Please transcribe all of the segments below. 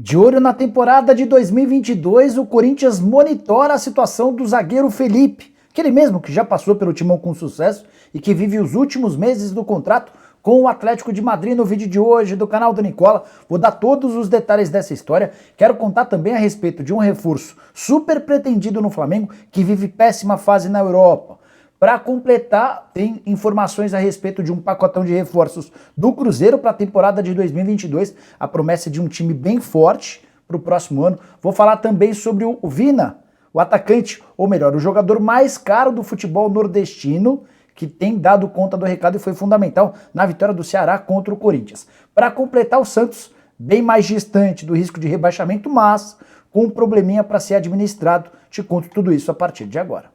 De olho na temporada de 2022, o Corinthians monitora a situação do zagueiro Felipe, aquele mesmo que já passou pelo Timão com sucesso e que vive os últimos meses do contrato com o Atlético de Madrid. No vídeo de hoje do canal do Nicola, vou dar todos os detalhes dessa história. Quero contar também a respeito de um reforço super pretendido no Flamengo que vive péssima fase na Europa. Para completar, tem informações a respeito de um pacotão de reforços do Cruzeiro para a temporada de 2022, a promessa de um time bem forte para o próximo ano. Vou falar também sobre o Vina, o atacante, ou melhor, o jogador mais caro do futebol nordestino, que tem dado conta do recado e foi fundamental na vitória do Ceará contra o Corinthians. Para completar, o Santos, bem mais distante do risco de rebaixamento, mas com um probleminha para ser administrado. Te conto tudo isso a partir de agora.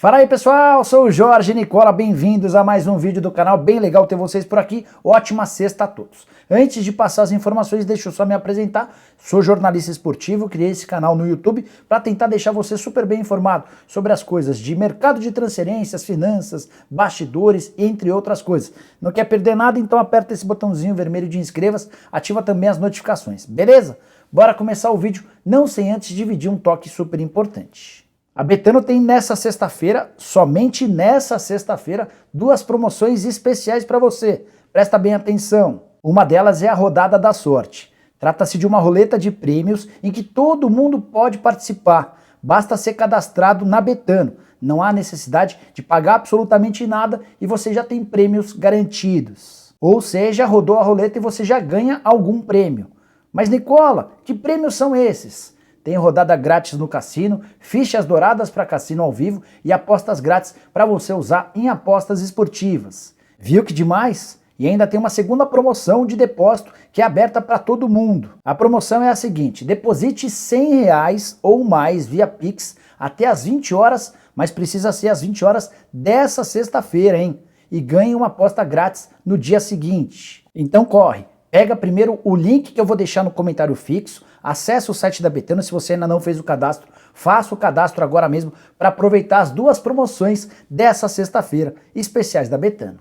Fala aí pessoal, sou o Jorge Nicola, bem-vindos a mais um vídeo do canal, bem legal ter vocês por aqui, ótima sexta a todos. Antes de passar as informações, deixa eu só me apresentar, sou jornalista esportivo, criei esse canal no YouTube para tentar deixar você super bem informado sobre as coisas de mercado de transferências, finanças, bastidores, entre outras coisas. Não quer perder nada? Então aperta esse botãozinho vermelho de inscreva-se, ativa também as notificações, beleza? Bora começar o vídeo, não sem antes dividir um toque super importante. A Betano tem nessa sexta-feira, somente nessa sexta-feira, duas promoções especiais para você. Presta bem atenção. Uma delas é a Rodada da Sorte. Trata-se de uma roleta de prêmios em que todo mundo pode participar. Basta ser cadastrado na Betano. Não há necessidade de pagar absolutamente nada e você já tem prêmios garantidos. Ou seja, rodou a roleta e você já ganha algum prêmio. Mas Nicola, que prêmios são esses? Tem rodada grátis no cassino, fichas douradas para cassino ao vivo e apostas grátis para você usar em apostas esportivas. Viu que demais? E ainda tem uma segunda promoção de depósito que é aberta para todo mundo. A promoção é a seguinte: deposite R$100 ou mais via Pix até às 20 horas, mas precisa ser às 20 horas dessa sexta-feira, hein? E ganhe uma aposta grátis no dia seguinte. Então corre! Pega primeiro o link que eu vou deixar no comentário fixo, acesse o site da Betano, se você ainda não fez o cadastro, faça o cadastro agora mesmo para aproveitar as duas promoções dessa sexta-feira, especiais da Betano.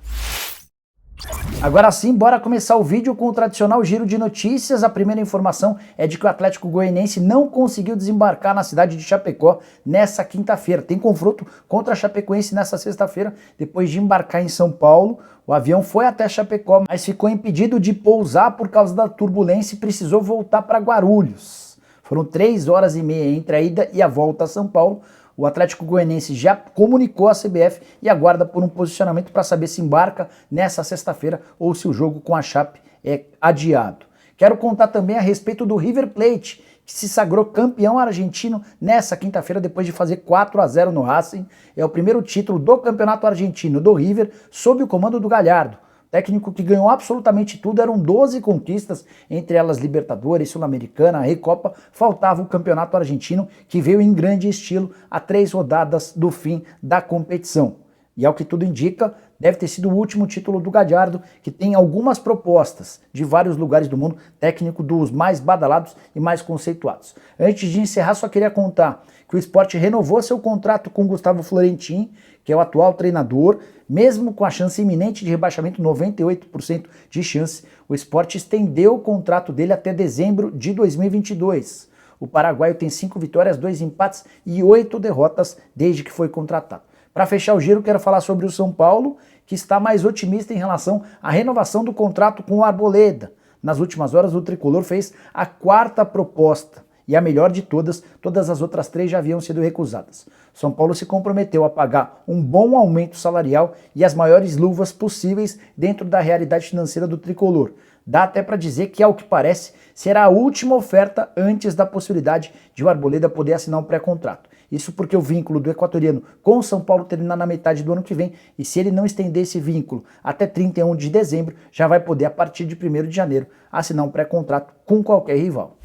Agora sim, bora começar o vídeo com o tradicional giro de notícias. A primeira informação é de que o Atlético Goianiense não conseguiu desembarcar na cidade de Chapecó nessa quinta-feira. Tem confronto contra a Chapecoense nessa sexta-feira, depois de embarcar em São Paulo. O avião foi até Chapecó, mas ficou impedido de pousar por causa da turbulência e precisou voltar para Guarulhos. Foram 3 horas e meia entre a ida e a volta a São Paulo. O Atlético Goianiense já comunicou à CBF e aguarda por um posicionamento para saber se embarca nessa sexta-feira ou se o jogo com a Chape é adiado. Quero contar também a respeito do River Plate, que se sagrou campeão argentino nessa quinta-feira depois de fazer 4-0 no Racing. É o primeiro título do campeonato argentino do River sob o comando do Gallardo. Técnico que ganhou absolutamente tudo, eram 12 conquistas, entre elas Libertadores, Sul-Americana, Recopa, faltava o campeonato argentino que veio em grande estilo a 3 rodadas do fim da competição. E ao que tudo indica, deve ter sido o último título do Gallardo, que tem algumas propostas de vários lugares do mundo, técnico dos mais badalados e mais conceituados. Antes de encerrar, só queria contar que o Sport renovou seu contrato com Gustavo Florentin, que é o atual treinador, mesmo com a chance iminente de rebaixamento, 98% de chance, o Sport estendeu o contrato dele até dezembro de 2022. O paraguaio tem 5 vitórias, 2 empates e 8 derrotas desde que foi contratado. Para fechar o giro, quero falar sobre o São Paulo, que está mais otimista em relação à renovação do contrato com o Arboleda. Nas últimas horas, o tricolor fez a 4ª proposta. E a melhor de todas as outras 3 já haviam sido recusadas. São Paulo se comprometeu a pagar um bom aumento salarial e as maiores luvas possíveis dentro da realidade financeira do tricolor. Dá até para dizer que, ao que parece, será a última oferta antes da possibilidade de o Arboleda poder assinar um pré-contrato. Isso porque o vínculo do equatoriano com o São Paulo termina na metade do ano que vem, e se ele não estender esse vínculo até 31 de dezembro, já vai poder, a partir de 1º de janeiro, assinar um pré-contrato com qualquer rival.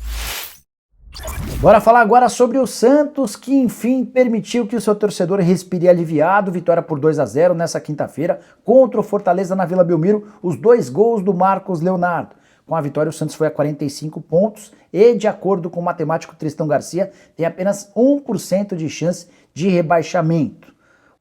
Bora falar agora sobre o Santos, que enfim permitiu que o seu torcedor respire aliviado. Vitória por 2-0 nessa quinta-feira contra o Fortaleza na Vila Belmiro, os 2 gols do Marcos Leonardo. Com a vitória, o Santos foi a 45 pontos e, de acordo com o matemático Tristão Garcia, tem apenas 1% de chance de rebaixamento.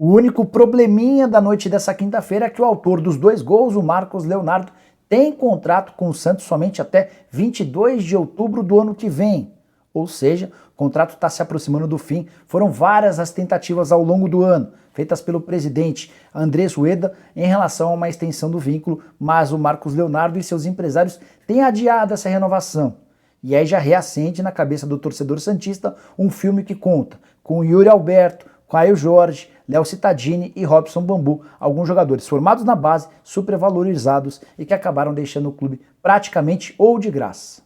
O único probleminha da noite dessa quinta-feira é que o autor dos 2 gols, o Marcos Leonardo, tem contrato com o Santos somente até 22 de outubro do ano que vem. Ou seja, o contrato está se aproximando do fim. Foram várias as tentativas ao longo do ano, feitas pelo presidente Andrés Rueda em relação a uma extensão do vínculo, mas o Marcos Leonardo e seus empresários têm adiado essa renovação. E aí já reacende na cabeça do torcedor santista um filme que conta com Yuri Alberto, Caio Jorge, Léo Cittadini e Robson Bambu, alguns jogadores formados na base, supervalorizados e que acabaram deixando o clube praticamente ou de graça.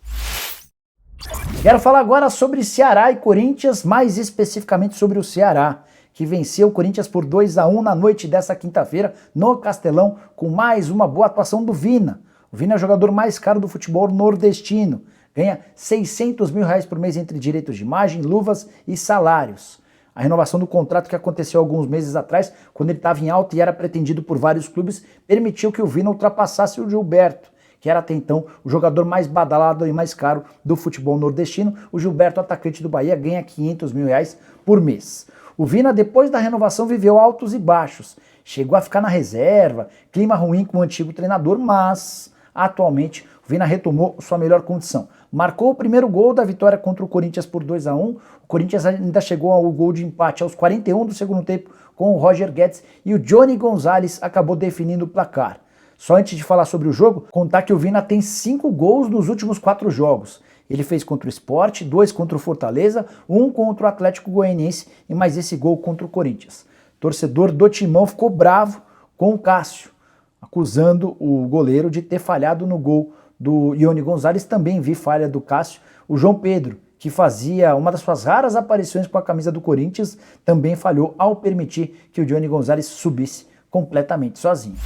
Quero falar agora sobre Ceará e Corinthians, mais especificamente sobre o Ceará, que venceu o Corinthians por 2-1 na noite dessa quinta-feira no Castelão, com mais uma boa atuação do Vina. O Vina é o jogador mais caro do futebol nordestino, ganha R$600 mil por mês entre direitos de imagem, luvas e salários. A renovação do contrato que aconteceu alguns meses atrás, quando ele estava em alta e era pretendido por vários clubes, permitiu que o Vina ultrapassasse o Gilberto, que era até então o jogador mais badalado e mais caro do futebol nordestino. O Gilberto, atacante do Bahia, ganha R$500 mil por mês. O Vina, depois da renovação, viveu altos e baixos. Chegou a ficar na reserva, clima ruim com o antigo treinador, mas atualmente o Vina retomou sua melhor condição. Marcou o primeiro gol da vitória contra o Corinthians por 2-1. O Corinthians ainda chegou ao gol de empate aos 41 do segundo tempo com o Roger Guedes e o Johnny Gonzalez acabou definindo o placar. Só antes de falar sobre o jogo, contar que o Vina tem 5 gols nos últimos 4 jogos. Ele fez contra o Sport, 2 contra o Fortaleza, 1 contra o Atlético Goianiense e mais esse gol contra o Corinthians. Torcedor do Timão ficou bravo com o Cássio, acusando o goleiro de ter falhado no gol do Johnny Gonzalez. Também vi falha do Cássio. O João Pedro, que fazia uma das suas raras aparições com a camisa do Corinthians, também falhou ao permitir que o Johnny Gonzalez subisse completamente sozinho.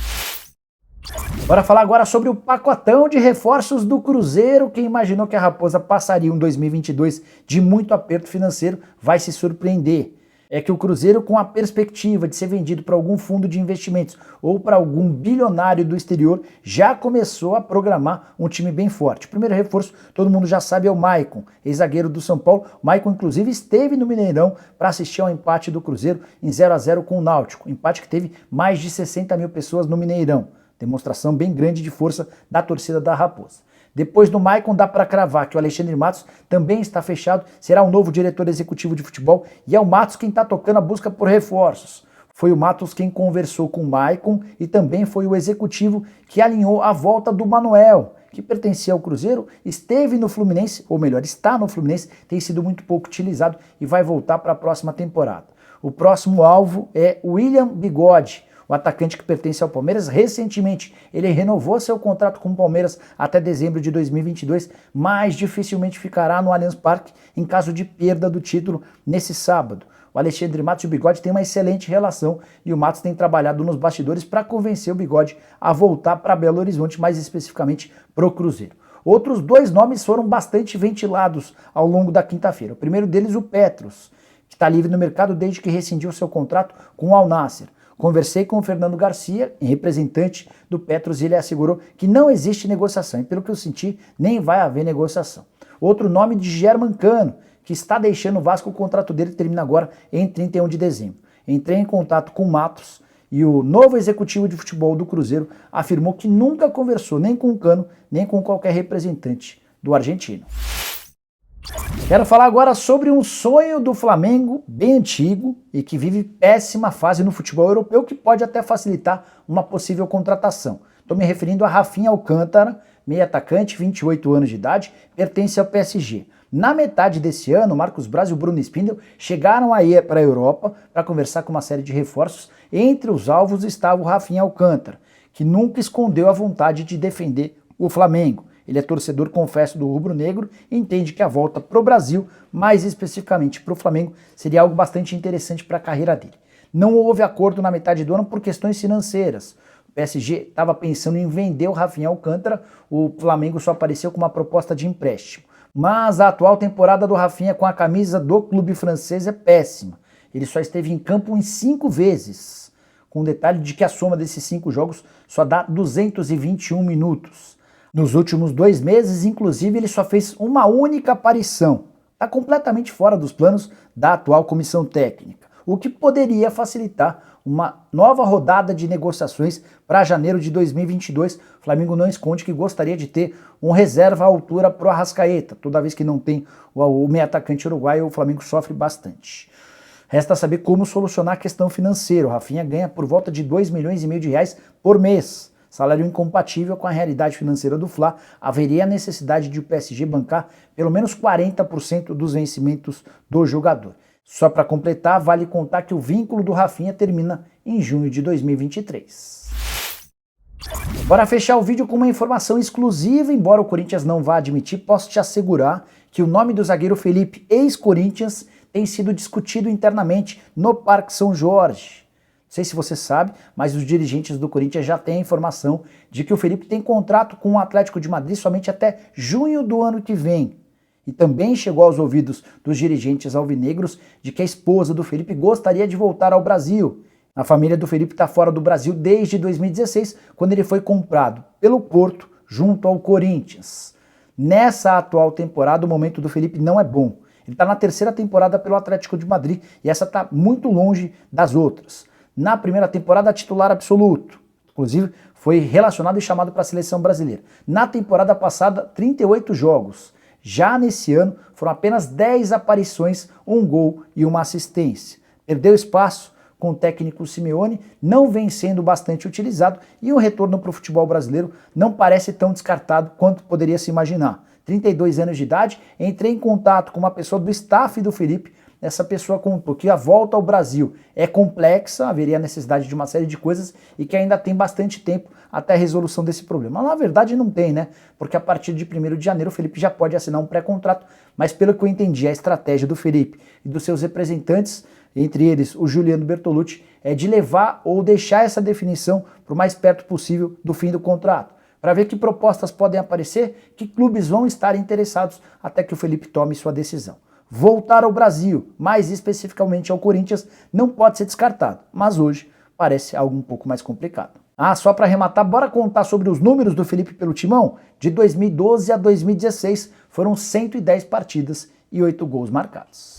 Bora falar agora sobre o pacotão de reforços do Cruzeiro. Quem imaginou que a Raposa passaria um 2022 de muito aperto financeiro vai se surpreender. É que o Cruzeiro, com a perspectiva de ser vendido para algum fundo de investimentos ou para algum bilionário do exterior, já começou a programar um time bem forte. O primeiro reforço, todo mundo já sabe, é o Maicon, ex-zagueiro do São Paulo. O Maicon, inclusive, esteve no Mineirão para assistir ao empate do Cruzeiro em 0-0 com o Náutico. Empate que teve mais de 60 mil pessoas no Mineirão. Demonstração bem grande de força da torcida da Raposa. Depois do Maicon, dá para cravar que o Alexandre Matos também está fechado, será o novo diretor executivo de futebol e é o Matos quem está tocando a busca por reforços. Foi o Matos quem conversou com o Maicon e também foi o executivo que alinhou a volta do Manuel, que pertencia ao Cruzeiro, esteve no Fluminense, ou melhor, está no Fluminense, tem sido muito pouco utilizado e vai voltar para a próxima temporada. O próximo alvo é o William Bigode, o atacante que pertence ao Palmeiras. Recentemente ele renovou seu contrato com o Palmeiras até dezembro de 2022, mas dificilmente ficará no Allianz Parque em caso de perda do título nesse sábado. O Alexandre Matos e o Bigode têm uma excelente relação e o Matos tem trabalhado nos bastidores para convencer o Bigode a voltar para Belo Horizonte, mais especificamente para o Cruzeiro. Outros 2 nomes foram bastante ventilados ao longo da quinta-feira. O primeiro deles, o Petros, que está livre no mercado desde que rescindiu seu contrato com o Al Nassr. Conversei com o Fernando Garcia, representante do Petros, e ele assegurou que não existe negociação, e pelo que eu senti, nem vai haver negociação. Outro nome de German Cano, que está deixando o Vasco, o contrato dele termina agora em 31 de dezembro. Entrei em contato com o Matos e o novo executivo de futebol do Cruzeiro afirmou que nunca conversou nem com o Cano, nem com qualquer representante do argentino. Quero falar agora sobre um sonho do Flamengo bem antigo e que vive péssima fase no futebol europeu, que pode até facilitar uma possível contratação. Estou me referindo a Rafinha Alcântara, meio atacante, 28 anos de idade, pertence ao PSG. Na metade desse ano, Marcos Braz e o Bruno Spindel chegaram aí para a Europa para conversar com uma série de reforços. Entre os alvos estava o Rafinha Alcântara, que nunca escondeu a vontade de defender o Flamengo. Ele é torcedor, confesso, do rubro-negro e entende que a volta para o Brasil, mais especificamente para o Flamengo, seria algo bastante interessante para a carreira dele. Não houve acordo na metade do ano por questões financeiras. O PSG estava pensando em vender o Rafinha Alcântara, o Flamengo só apareceu com uma proposta de empréstimo. Mas a atual temporada do Rafinha com a camisa do clube francês é péssima. Ele só esteve em campo em 5 vezes, com o detalhe de que a soma desses 5 jogos só dá 221 minutos. Nos últimos 2 meses, inclusive, ele só fez uma única aparição. Está completamente fora dos planos da atual comissão técnica. o que poderia facilitar uma nova rodada de negociações para janeiro de 2022. O Flamengo não esconde que gostaria de ter um reserva à altura para o Arrascaeta. Toda vez que não tem o meio atacante uruguaio, o Flamengo sofre bastante. Resta saber como solucionar a questão financeira. O Rafinha ganha por volta de 2,5 milhões de reais por mês. Salário incompatível com a realidade financeira do Fla. Haveria a necessidade de o PSG bancar pelo menos 40% dos vencimentos do jogador. Só para completar, vale contar que o vínculo do Rafinha termina em junho de 2023. Bora fechar o vídeo com uma informação exclusiva. Embora o Corinthians não vá admitir, posso te assegurar que o nome do zagueiro Felipe, ex-Corinthians, tem sido discutido internamente no Parque São Jorge. Não sei se você sabe, mas os dirigentes do Corinthians já têm a informação de que o Felipe tem contrato com o Atlético de Madrid somente até junho do ano que vem. E também chegou aos ouvidos dos dirigentes alvinegros de que a esposa do Felipe gostaria de voltar ao Brasil. A família do Felipe está fora do Brasil desde 2016, quando ele foi comprado pelo Porto junto ao Corinthians. Nessa atual temporada, o momento do Felipe não é bom. Ele está na terceira temporada pelo Atlético de Madrid e essa está muito longe das outras. Na primeira temporada, titular absoluto. Inclusive, foi relacionado e chamado para a seleção brasileira. Na temporada passada, 38 jogos. Já nesse ano, foram apenas 10 aparições, um gol e uma assistência. Perdeu espaço com o técnico Simeone, não vem sendo bastante utilizado e o retorno para o futebol brasileiro não parece tão descartado quanto poderia se imaginar. 32 anos de idade, entrei em contato com uma pessoa do staff do Felipe. Essa pessoa contou que a volta ao Brasil é complexa, haveria a necessidade de uma série de coisas e que ainda tem bastante tempo até a resolução desse problema. Mas na verdade não tem, né? Porque a partir de 1º de janeiro o Felipe já pode assinar um pré-contrato, mas pelo que eu entendi, a estratégia do Felipe e dos seus representantes, entre eles o Juliano Bertolucci, é de levar ou deixar essa definição para o mais perto possível do fim do contrato, para ver que propostas podem aparecer, que clubes vão estar interessados até que o Felipe tome sua decisão. Voltar ao Brasil, mais especificamente ao Corinthians, não pode ser descartado, mas hoje parece algo um pouco mais complicado. Só para arrematar, bora contar sobre os números do Felipe pelo Timão? De 2012 a 2016 foram 110 partidas e 8 gols marcados.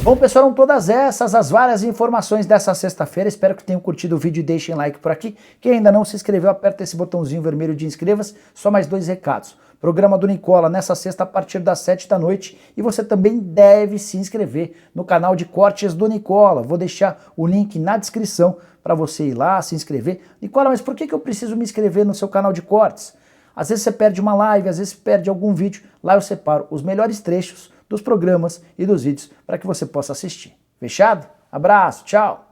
Bom, pessoal, eram todas essas as várias informações dessa sexta-feira. Espero que tenham curtido o vídeo e deixem like por aqui. Quem ainda não se inscreveu, aperta esse botãozinho vermelho de inscreva-se. Só mais 2 recados. Programa do Nicola nessa sexta a partir das 7 da noite. E você também deve se inscrever no canal de cortes do Nicola. Vou deixar o link na descrição para você ir lá, se inscrever. Nicola, mas por que eu preciso me inscrever no seu canal de cortes? Às vezes você perde uma live, às vezes perde algum vídeo. Lá eu separo os melhores trechos dos programas e dos vídeos para que você possa assistir. Fechado? Abraço, tchau!